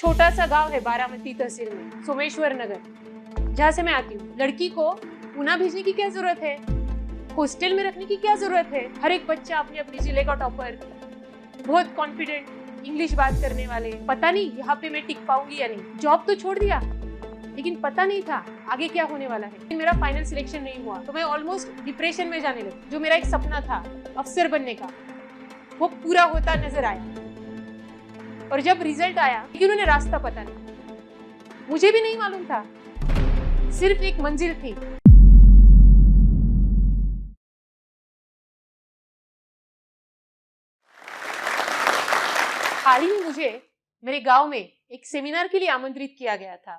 छोटा सा गांव है बारामती तहसील में, सोमेश्वर नगर, जहाँ से मैं आती हूँ। लड़की को पुणे भेजने की क्या जरूरत है, हॉस्टल में रखने की क्या जरूरत है। हर एक बच्चा अपने अपने जिले का टॉपर, बहुत कॉन्फिडेंट, इंग्लिश बात करने वाले। पता नहीं यहाँ पे मैं टिक पाऊंगी या नहीं। जॉब तो छोड़ दिया, लेकिन पता नहीं था आगे क्या होने वाला है। मेरा फाइनल सिलेक्शन नहीं हुआ तो मैं ऑलमोस्ट डिप्रेशन में जाने लगी। जो मेरा एक सपना था अफसर बनने का, वो पूरा होता नजर आया। और जब रिजल्ट आया, लेकिन उन्हें रास्ता पता नहीं, मुझे भी नहीं मालूम था, सिर्फ एक मंजिल थी। हाल ही में मुझे मेरे गांव में एक सेमिनार के लिए आमंत्रित किया गया था।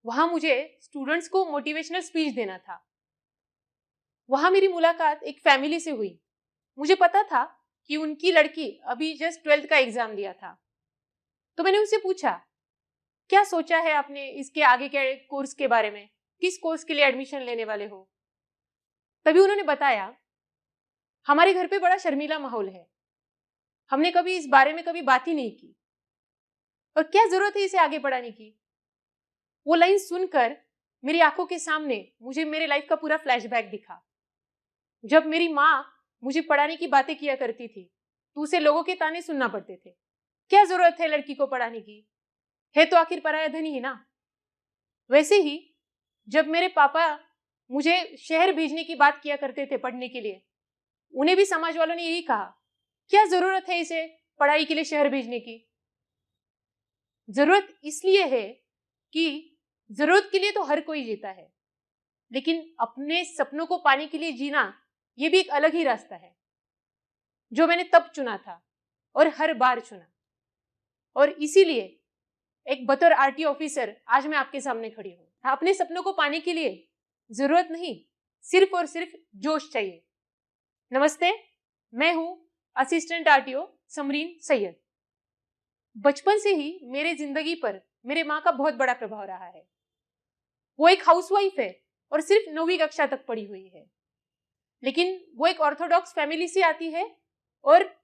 वहां मुझे स्टूडेंट्स को मोटिवेशनल स्पीच देना था। वहां मेरी मुलाकात एक फैमिली से हुई। मुझे पता था कि उनकी लड़की अभी जस्ट 12th का एग्जाम दिया था। तो मैंने उनसे पूछा, क्या सोचा है आपने इसके आगे के कोर्स के बारे में, किस कोर्स के लिए एडमिशन लेने वाले हो। तभी उन्होंने बताया, हमारे घर पे बड़ा शर्मीला माहौल है, हमने कभी इस बारे में कभी बात ही नहीं की, और क्या जरूरत है इसे आगे बढ़ाने की। वो लाइन सुनकर मेरी आंखों के सामने मुझे मेरे लाइफ का पूरा फ्लैशबैक दिखा। जब मेरी माँ मुझे पढ़ाने की बातें किया करती थी तो उसे लोगों के ताने सुनना पड़ते थे। क्या जरूरत है लड़की को पढ़ाने की, है तो आखिर पराया धन ही ना। वैसे ही जब मेरे पापा मुझे शहर भेजने की बात किया करते थे पढ़ने के लिए, उन्हें भी समाज वालों ने यही कहा, क्या जरूरत है इसे पढ़ाई के लिए शहर भेजने की। जरूरत इसलिए है कि जरूरत के लिए तो हर कोई जीता है, लेकिन अपने सपनों को पाने के लिए जीना, ये भी एक अलग ही रास्ता है, जो मैंने तब चुना था और हर बार चुना। और इसीलिए एक बतौर आरटी ऑफिसर आज मैं आपके सामने खड़ी हूं। अपने सपनों को पाने के लिए जरूरत नहीं, सिर्फ और सिर्फ जोश चाहिए। नमस्ते, मैं हूं असिस्टेंट आरटीओ समरीन सैयद। बचपन से ही मेरे जिंदगी पर मेरे माँ का बहुत बड़ा प्रभाव रहा है। वो एक हाउसवाइफ है और सिर्फ 9वीं कक्षा तक पढ़ी हुई है, लेकिन वो एक ऑर्थोडॉक्स फैमिली से आती है और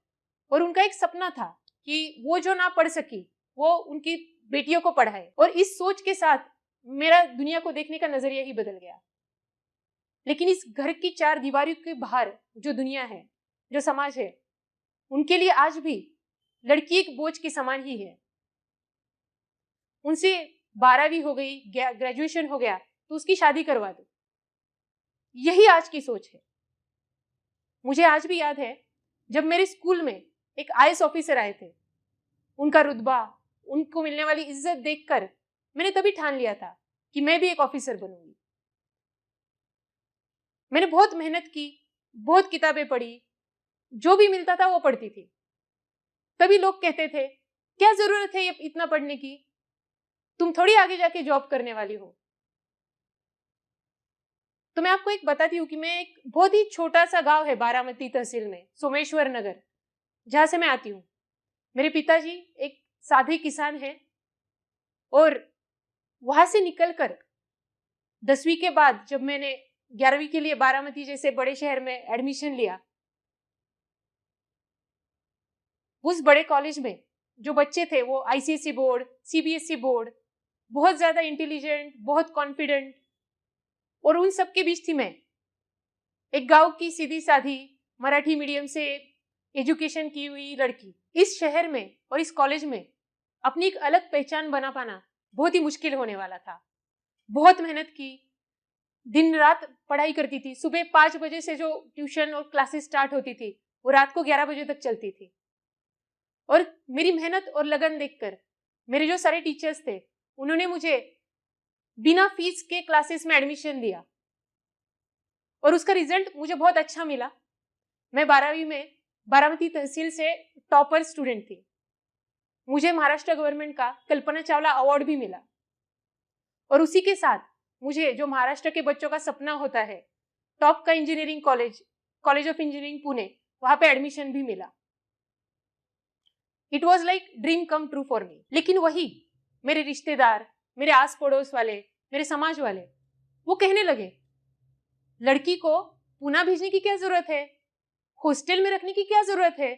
उनका एक सपना था कि वो जो ना पढ़ सकी वो उनकी बेटियों को पढ़ाए। और इस सोच के साथ मेरा दुनिया को देखने का नजरिया ही बदल गया। लेकिन इस घर की 4 दीवारों के बाहर जो दुनिया है, जो समाज है, उनके लिए आज भी लड़की एक बोझ के समान ही है। उनसे 12वीं हो गई, ग्रेजुएशन हो गया तो उसकी शादी करवा दो, यही आज की सोच है। मुझे आज भी याद है जब मेरे स्कूल में एक आईएएस ऑफिसर आए थे, उनका रुतबा, उनको मिलने वाली इज्जत देखकर मैंने तभी ठान लिया था कि मैं भी एक ऑफिसर बनूंगी। मैंने बहुत मेहनत की, बहुत किताबें पढ़ी, जो भी मिलता था वो पढ़ती थी। तभी लोग कहते थे, क्या जरूरत है ये इतना पढ़ने की, तुम थोड़ी आगे जाके जॉब करने वाली हो। तो मैं आपको एक बताती हूँ कि मैं एक बहुत ही छोटा सा गांव है बारामती तहसील में, सोमेश्वर नगर, जहां से मैं आती हूँ। मेरे पिताजी एक सादे किसान हैं और वहां से निकलकर 10वीं के बाद जब मैंने 11वीं के लिए बारामती जैसे बड़े शहर में एडमिशन लिया, उस बड़े कॉलेज में जो बच्चे थे वो आईसीएसई बोर्ड, सीबीएसई बोर्ड, बहुत ज्यादा इंटेलिजेंट, बहुत कॉन्फिडेंट, और उन सब के बीच थी मैं, एक गांव की सीधी साधी मराठी मीडियम से एजुकेशन की हुई लड़की। इस शहर में और इस कॉलेज में अपनी एक अलग पहचान बना पाना बहुत ही मुश्किल होने वाला था। बहुत मेहनत की, दिन रात पढ़ाई करती थी। सुबह 5 बजे से जो ट्यूशन और क्लासेस स्टार्ट होती थी वो रात को 11 बजे तक चलती थी। और मेरी मेहनत और लगन देखकर मेरे जो सारे टीचर्स थे, उन्होंने मुझे बिना फीस के क्लासेस में एडमिशन दिया और उसका रिजल्ट मुझे बहुत अच्छा मिला। मैं 12वीं में बारामती तहसील से टॉपर स्टूडेंट थी। मुझे महाराष्ट्र गवर्नमेंट का कल्पना चावला अवार्ड भी मिला। और उसी के साथ मुझे जो महाराष्ट्र के बच्चों का सपना होता है, टॉप का engineering college, college of engineering Pune, वहां पे एडमिशन भी मिला। It was like dream come true for me. लेकिन वही मेरे रिश्तेदार, मेरे आस पड़ोस वाले, मेरे समाज वाले, वो कहने लगे, लड़की को पुणे भेजने की क्या जरूरत है, हॉस्टल में रखने की क्या जरूरत है,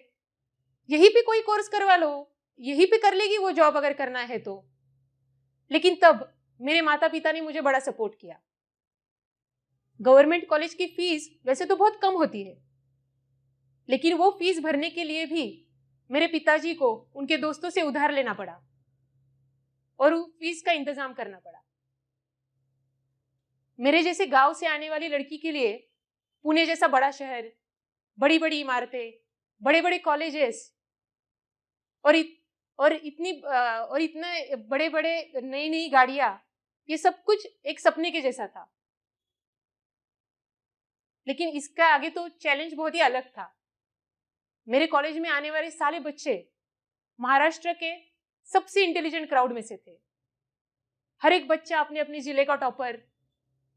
यहीं पे कोई कोर्स करवा लो, यहीं पे कर लेगी वो जॉब अगर करना है तो। लेकिन तब मेरे माता पिता ने मुझे बड़ा सपोर्ट किया। गवर्नमेंट कॉलेज की फीस वैसे तो बहुत कम होती है, लेकिन वो फीस भरने के लिए भी मेरे पिताजी को उनके दोस्तों से उधार लेना पड़ा और उस फीस का इंतजाम करना पड़ा। मेरे जैसे गांव से आने वाली लड़की के लिए पुणे जैसा बड़ा शहर, बड़ी बड़ी इमारतें, बड़े बड़े कॉलेजेस और इतने बड़े बड़े नई नई गाड़ियां, ये सब कुछ एक सपने के जैसा था। लेकिन इसका आगे तो चैलेंज बहुत ही अलग था। मेरे कॉलेज में आने वाले सारे बच्चे महाराष्ट्र के सबसे इंटेलिजेंट क्राउड में से थे। हर एक बच्चा अपने अपने जिले का टॉपर,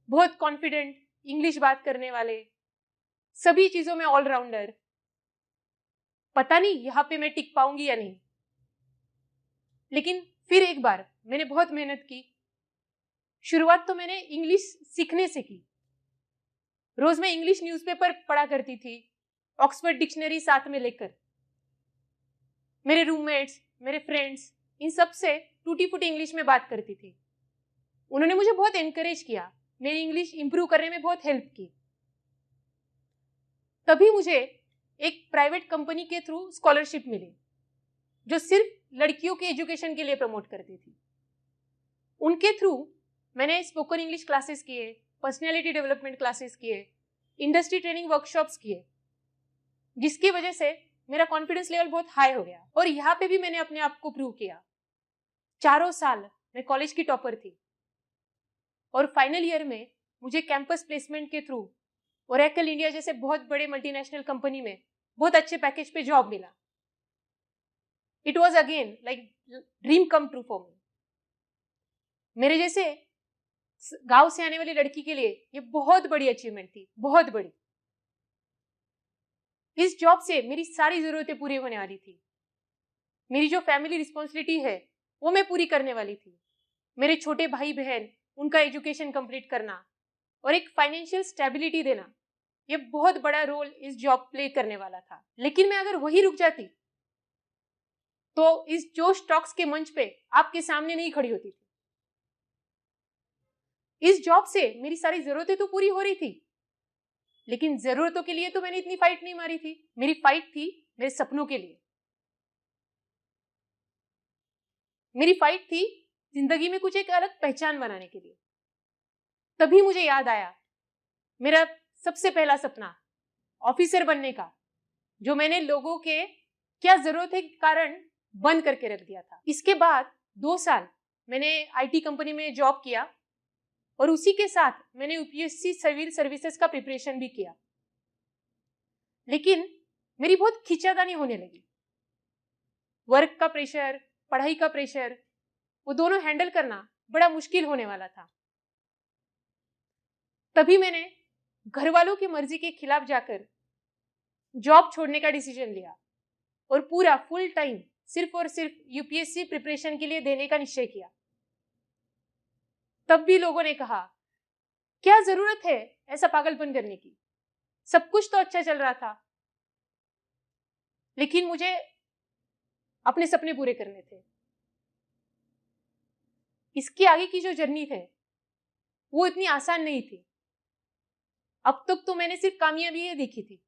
बहुत कॉन्फिडेंट, इंग्लिश बात करने वाले, सभी चीजों में ऑलराउंडर। पता नहीं यहाँ पे मैं टिक पाऊंगी या नहीं, लेकिन फिर एक बार मैंने बहुत मेहनत की। शुरुआत तो मैंने इंग्लिश सीखने से की। रोज मैं इंग्लिश न्यूज़पेपर पढ़ा करती थी, ऑक्सफोर्ड डिक्शनरी साथ में लेकर। मेरे रूममेट्स, मेरे फ्रेंड्स, इन सब से टूटी फूटी इंग्लिश में बात करती थी। उन्होंने मुझे बहुत एनकरेज किया, मेरी इंग्लिश इंप्रूव करने में बहुत हेल्प की। तभी मुझे एक प्राइवेट कंपनी के थ्रू स्कॉलरशिप मिली, जो सिर्फ लड़कियों के एजुकेशन के लिए प्रमोट करती थी। उनके थ्रू मैंने स्पोकन इंग्लिश क्लासेस किए, पर्सनैलिटी डेवलपमेंट क्लासेस किए, इंडस्ट्री ट्रेनिंग वर्कशॉप्स किए, जिसकी वजह से मेरा कॉन्फिडेंस लेवल बहुत हाई हो गया। और यहाँ पे भी मैंने अपने आप को प्रूव किया। 4 साल मैं कॉलेज की टॉपर थी और फाइनल ईयर में मुझे कैंपस प्लेसमेंट के थ्रू ओरेकल इंडिया जैसे बहुत बड़े मल्टीनेशनल कंपनी में बहुत अच्छे पैकेज पे जॉब मिला। It was again like dream come true for me. मेरे जैसे गांव से आने वाली लड़की के लिए ये बहुत बड़ी अचीवमेंट थी, बहुत बड़ी। इस जॉब से मेरी सारी जरूरतें पूरी होने वाली थी। मेरी जो फैमिली रिस्पॉन्सिबिलिटी है वो मैं पूरी करने वाली थी। मेरे छोटे भाई बहन, उनका एजुकेशन कंप्लीट करना और एक फाइनेंशियल स्टेबिलिटी देना, ये बहुत बड़ा रोल इस जॉब प्ले करने वाला था। लेकिन मैं अगर वही रुक जाती तो इस जोश टॉक्स के मंच पे आपके सामने नहीं खड़ी होती थी। इस जॉब से मेरी सारी जरूरतें तो पूरी हो रही थी, लेकिन जरूरतों के लिए तो मैंने इतनी फाइट नहीं मारी थी। मेरी फाइट थी मेरे सपनों के लिए। मेरी फाइट थी जिंदगी में कुछ एक अलग पहचान बनाने के लिए। तभी मुझे याद आया मेरा सबसे पहला सपना ऑफिसर बनने का, जो मैंने लोगों के क्या जरूरत है के कारण बंद करके रख दिया था। इसके बाद 2 साल मैंने आईटी कंपनी में जॉब किया और उसी के साथ मैंने यूपीएससी सिविल सर्विसेज का प्रिपरेशन भी किया। लेकिन मेरी बहुत खींचातानी होने लगी। वर्क का प्रेशर, पढ़ाई का प्रेशर, वो दोनों हैंडल करना बड़ा मुश्किल होने वाला था। तभी मैंने घर वालों की मर्जी के खिलाफ जाकर जॉब छोड़ने का डिसीजन लिया और पूरा फुल टाइम सिर्फ और सिर्फ यूपीएससी प्रिपरेशन के लिए देने का निश्चय किया। तब भी लोगों ने कहा, क्या जरूरत है ऐसा पागलपन करने की, सब कुछ तो अच्छा चल रहा था। लेकिन मुझे अपने सपने पूरे करने थे। इसके आगे की जो जर्नी है वो इतनी आसान नहीं थी। अब तक तो मैंने सिर्फ कामयाबी देखी थी,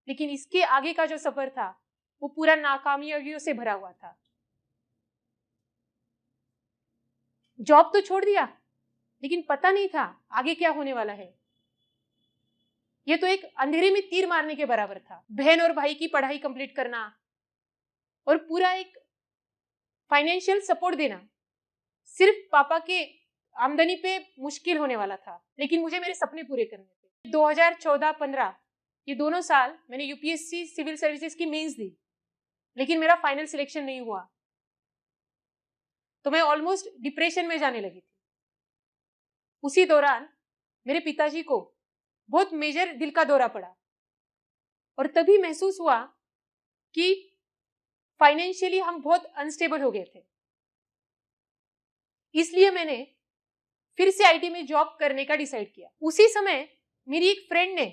लेकिन इसके आगे का जो सफर था वो पूरा नाकामयाबियों से भरा हुआ था। जॉब तो छोड़ दिया, लेकिन पता नहीं था आगे क्या होने वाला है। ये तो एक अंधेरे में तीर मारने के बराबर था। बहन और भाई की पढ़ाई कंप्लीट करना और पूरा एक फाइनेंशियल सपोर्ट देना सिर्फ पापा के आमदनी पे मुश्किल होने वाला था। लेकिन मुझे मेरे सपने पूरे करने थे। 2014-15 ये दोनों साल मैंने यूपीएससी सिविल सर्विसेज की मेंस दी, लेकिन मेरा फाइनल सिलेक्शन नहीं हुआ। तो मैं ऑलमोस्ट डिप्रेशन में जाने लगी थी। उसी दौरान मेरे पिताजी को बहुत मेजर दिल का दौरा पड़ा और तभी महसूस हुआ कि फाइनेंशियली हम बहुत अनस्टेबल हो गए थे। इसलिए मैंने फिर से आईटी में जॉब करने का डिसाइड किया। उसी समय मेरी एक फ्रेंड ने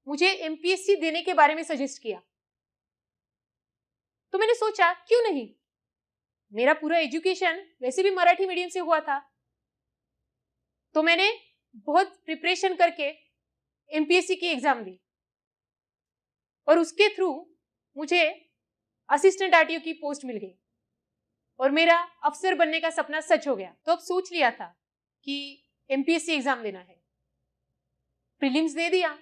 मुझे एमपीएससी देने के बारे में सजेस्ट किया। तो मैंने सोचा क्यों नहीं, मेरा पूरा एजुकेशन वैसे भी मराठी मीडियम से हुआ था, तो मैंने बहुत प्रिपरेशन करके एमपीएससी की एग्जाम दी और उसके थ्रू मुझे असिस्टेंट आरटीओ की पोस्ट मिल गई और मेरा अफसर बनने का सपना सच हो गया। तो अब सोच लिया था कि एमपीएससी एग्जाम देना है, प्रीलिम्स दे दिया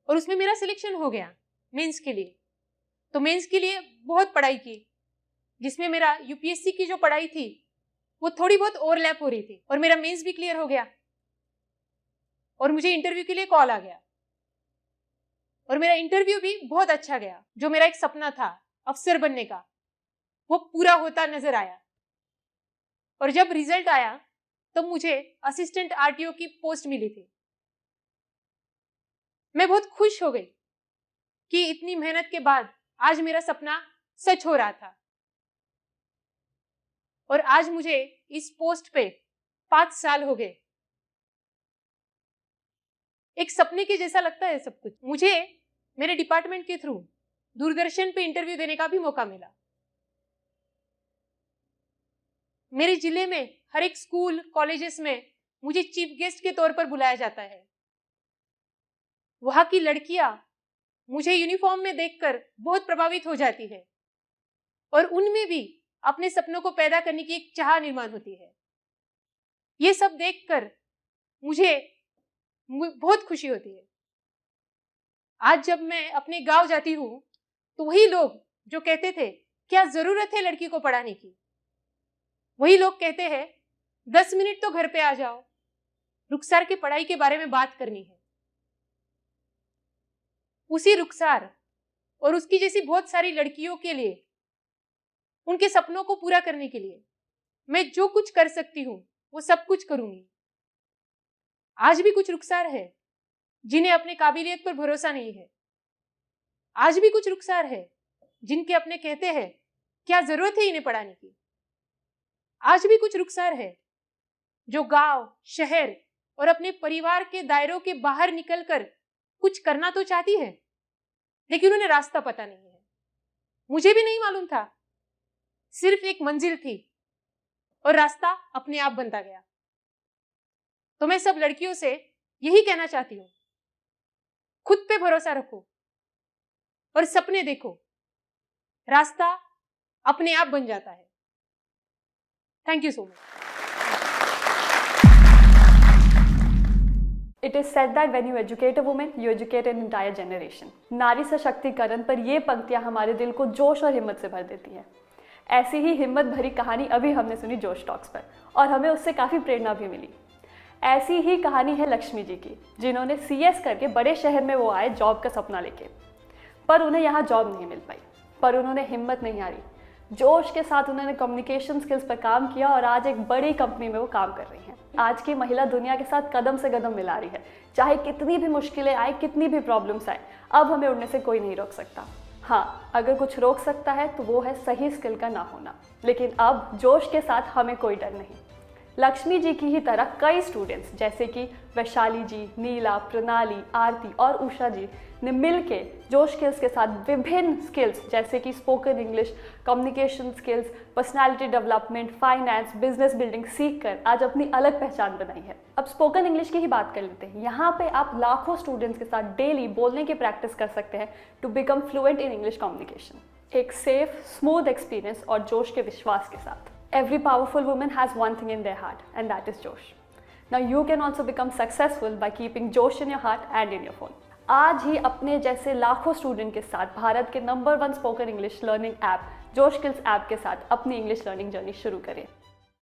और उसमें मेरा सिलेक्शन हो गया मेंस के लिए। तो मेंस के लिए बहुत पढ़ाई की, जिसमें मेरा यूपीएससी की जो पढ़ाई थी वो थोड़ी बहुत ओवरलैप हो रही थी और मेरा मेंस भी क्लियर हो गया और मुझे इंटरव्यू के लिए कॉल आ गया और मेरा इंटरव्यू भी बहुत अच्छा गया। जो मेरा एक सपना था अफसर बनने का वो पूरा होता नजर आया और जब रिजल्ट आया तो मुझे असिस्टेंट आरटीओ की पोस्ट मिली थी। मैं बहुत खुश हो गई कि इतनी मेहनत के बाद आज मेरा सपना सच हो रहा था और आज मुझे इस पोस्ट पे 5 साल हो गए। एक सपने के जैसा लगता है सब कुछ। मुझे मेरे डिपार्टमेंट के थ्रू दूरदर्शन पे इंटरव्यू देने का भी मौका मिला। मेरे जिले में हर एक स्कूल कॉलेजेस में मुझे चीफ गेस्ट के तौर पर बुलाया जाता है। वहां की लड़कियां मुझे यूनिफॉर्म में देखकर बहुत प्रभावित हो जाती है और उनमें भी अपने सपनों को पैदा करने की एक चाह निर्माण होती है। ये सब देखकर मुझे बहुत खुशी होती है। आज जब मैं अपने गांव जाती हूँ तो वही लोग जो कहते थे क्या जरूरत है लड़की को पढ़ाने की, वही लोग कहते हैं 10 मिनट तो घर पे आ जाओ, रुखसार की पढ़ाई के बारे में बात करनी है। उसी रुखसार और उसकी जैसी बहुत सारी लड़कियों के लिए, उनके सपनों को पूरा करने के लिए मैं जो कुछ कर सकती हूँ वो सब कुछ करूंगी। आज भी कुछ रुखसार है जिन्हें अपने काबिलियत पर भरोसा नहीं है। आज भी कुछ रुखसार है जिनके अपने कहते हैं क्या जरूरत है इन्हें पढ़ाने की। आज भी कुछ रुखसार है जो गांव, शहर और अपने परिवार के दायरों के बाहर निकलकर कुछ करना तो चाहती है, लेकिन उन्हें रास्ता पता नहीं है। मुझे भी नहीं मालूम था, सिर्फ एक मंजिल थी और रास्ता अपने आप बनता गया। तो मैं सब लड़कियों से यही कहना चाहती हूँ, खुद पे भरोसा रखो और सपने देखो, रास्ता अपने आप बन जाता है। Thank you so much. It is said that when you educate a woman, you educate an entire generation. नारी सशक्तिकरण पर ये पंक्तियां हमारे दिल को जोश और हिम्मत से भर देती हैं। ऐसी ही हिम्मत भरी कहानी अभी हमने सुनी जोश टॉक्स पर और हमें उससे काफ़ी प्रेरणा भी मिली। ऐसी ही कहानी है लक्ष्मी जी की, जिन्होंने CS करके बड़े शहर में वो आए जॉब का सपना लेके, पर उन्हें यहाँ जॉब नहीं मिल पाई। पर उन्होंने हिम्मत नहीं हारी, जोश के साथ उन्होंने कम्युनिकेशन स्किल्स पर काम किया और आज एक बड़ी कंपनी में वो काम कर रही हैं। आज की महिला दुनिया के साथ कदम से कदम मिला रही है। चाहे कितनी भी मुश्किलें आए, कितनी भी प्रॉब्लम्स आए, अब हमें उड़ने से कोई नहीं रोक सकता। हाँ, अगर कुछ रोक सकता है तो वो है सही स्किल का ना होना। लेकिन अब जोश के साथ हमें कोई डर नहीं। लक्ष्मी जी की ही तरह कई स्टूडेंट्स जैसे कि वैशाली जी, नीला, प्रणाली, आरती और उषा जी ने मिलके जोश स्किल्स के साथ विभिन्न स्किल्स जैसे कि spoken English, communication skills, personality development, finance, business building सीखकर आज अपनी अलग पहचान बनाई है। अब स्पोकन इंग्लिश की ही बात कर लेते हैं। यहाँ पे आप लाखों स्टूडेंट्स के साथ डेली बोलने की प्रैक्टिस कर सकते हैं to become fluent in English communication. एक सेफ, स्मूथ एक्सपीरियंस और जोश के विश्वास के साथ। Every powerful woman has one thing in their heart, and that is Josh. Now you can also become successful by keeping Josh in your heart and in your phone. आज ही अपने जैसे लाखों स्टूडेंट के साथ भारत के number 1 spoken English learning app जोश skills app के साथ अपनी इंग्लिश लर्निंग जर्नी शुरू करें।